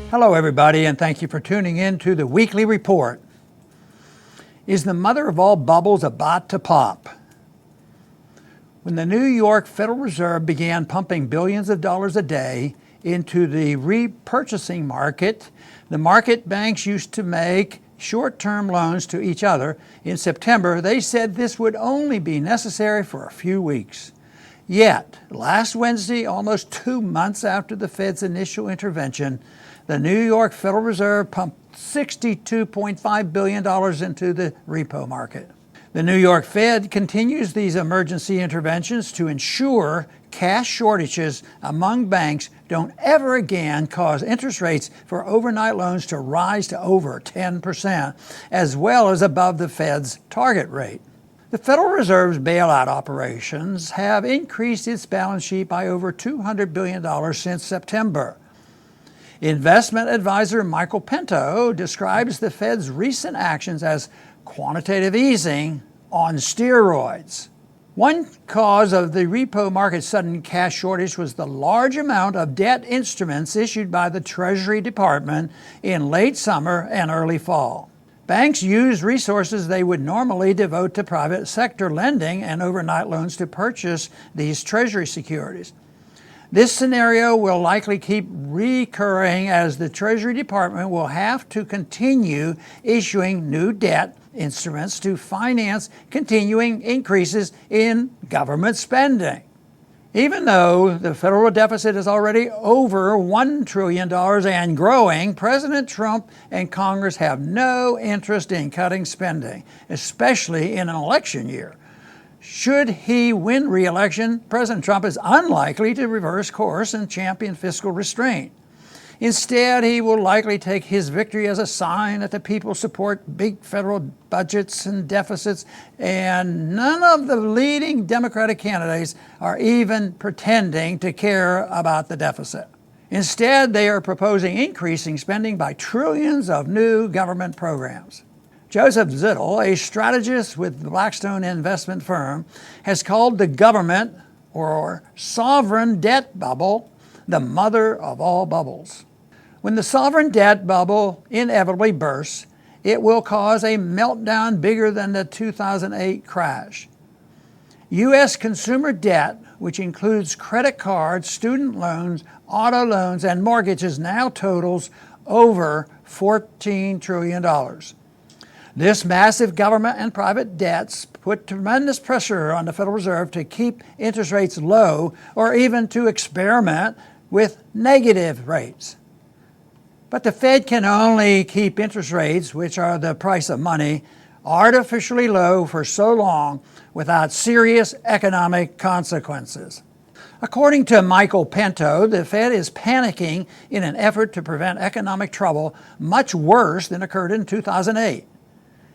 Hello everybody, and thank you for tuning in to the weekly report. Is the mother of all bubbles about to pop? When the New York Federal Reserve began pumping billions of dollars a day into the repurchasing market, the market banks used to make short-term loans to each other. In September, they said this would only be necessary for a few weeks. Yet, last Wednesday, almost 2 months after the Fed's initial intervention, the New York Federal Reserve pumped $62.5 billion into the repo market. The New York Fed continues these emergency interventions to ensure cash shortages among banks don't ever again cause interest rates for overnight loans to rise to over 10%, as well as above the Fed's target rate. The Federal Reserve's bailout operations have increased its balance sheet by over $200 billion since September. Investment advisor Michael Pinto describes the Fed's recent actions as quantitative easing on steroids. One cause of the repo market's sudden cash shortage was the large amount of debt instruments issued by the Treasury Department in late summer and early fall. Banks used resources they would normally devote to private sector lending and overnight loans to purchase these Treasury securities. This scenario will likely keep recurring as the Treasury Department will have to continue issuing new debt instruments to finance continuing increases in government spending. Even though the federal deficit is already over $1 trillion and growing, President Trump and Congress have no interest in cutting spending, especially in an election year. Should he win re-election, President Trump is unlikely to reverse course and champion fiscal restraint. Instead, he will likely take his victory as a sign that the people support big federal budgets and deficits, and none of the leading Democratic candidates are even pretending to care about the deficit. Instead, they are proposing increasing spending by trillions of new government programs. Joseph Zittel, a strategist with the Blackstone investment firm, has called the government or sovereign debt bubble the mother of all bubbles. When the sovereign debt bubble inevitably bursts, it will cause a meltdown bigger than the 2008 crash. U.S. consumer debt, which includes credit cards, student loans, auto loans, and mortgages, now totals over $14 trillion. This massive government and private debts put tremendous pressure on the Federal Reserve to keep interest rates low or even to experiment with negative rates. But the Fed can only keep interest rates, which are the price of money, artificially low for so long without serious economic consequences. According to Michael Pinto, the Fed is panicking in an effort to prevent economic trouble much worse than occurred in 2008.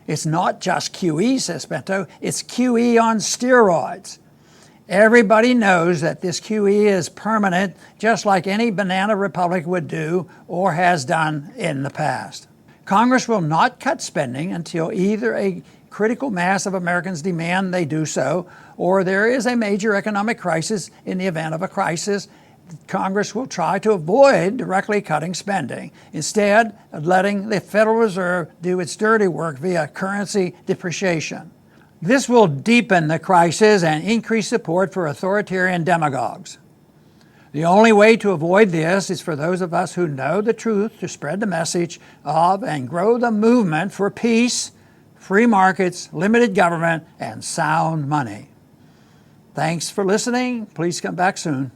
It's not just QE, says Pinto, it's QE on steroids. Everybody knows that this QE is permanent, just like any banana republic would do or has done in the past. Congress will not cut spending until either a critical mass of Americans demand they do so, or there is a major economic crisis. In the event of a crisis, Congress will try to avoid directly cutting spending, instead of letting the Federal Reserve do its dirty work via currency depreciation. This will deepen the crisis and increase support for authoritarian demagogues. The only way to avoid this is for those of us who know the truth to spread the message of and grow the movement for peace, free markets, limited government, and sound money. Thanks for listening. Please come back soon.